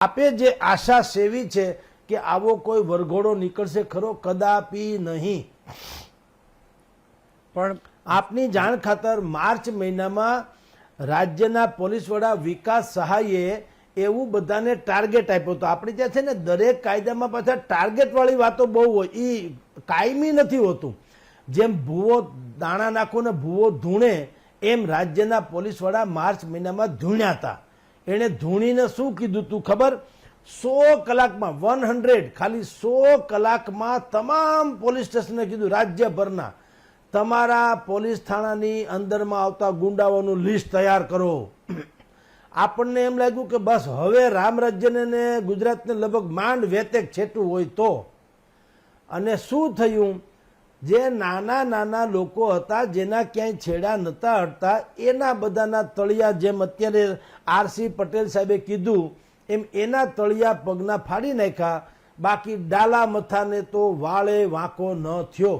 આપે જે આશા સેવી છે કે આવો કોઈ વરઘોડો નીકળશે ખરો? કદાપી નહીં. પણ આપની જાણ ખાતર માર્ચ મહિનામાં રાજ્યના પોલીસ વડા વિકાસ સહાયે એવું બધાને ટાર્ગેટ આપ્યો હતો. આપણે ત્યાં છે ને દરેક કાયદામાં પાછા ટાર્ગેટ વાળી વાતો બહુ હોય, એ કાયમી નથી હોતું. જેમ ભૂવો દાણા નાખો ને ભૂવો ધૂણે, એમ રાજ્યના પોલીસ વડા માર્ચ મહિનામાં ધૂણ્યા હતા. એણે ધૂણીને શું કીધું તું ખબર? 100 કલાકમાં 100 ખાલી 100 કલાકમાં તમામ પોલીસ સ્ટેશને કીધું રાજ્યભરના તમારા પોલીસ થાણાની અંદરમાં આવતા ગુંડાઓનું લિસ્ટ તૈયાર કરો. આપણને એમ લાગ્યું કે બસ હવે રામ રાજ્યને ને ગુજરાતને લગભગ માંડ વેતેક છેટું હોય તો. અને શું થયું? જે નાના નાના લોકો હતા જેના ક્યાંય છેડા નહોતા હટતા, એના બધાના તળિયા, જેમ અત્યારે આરસી પટેલ સાહેબે કીધું એમ, એના તળિયા પગના ફાડી નાખ્યા. બાકી ડાલા મથાને તો વાળે વાંકો ન થયો.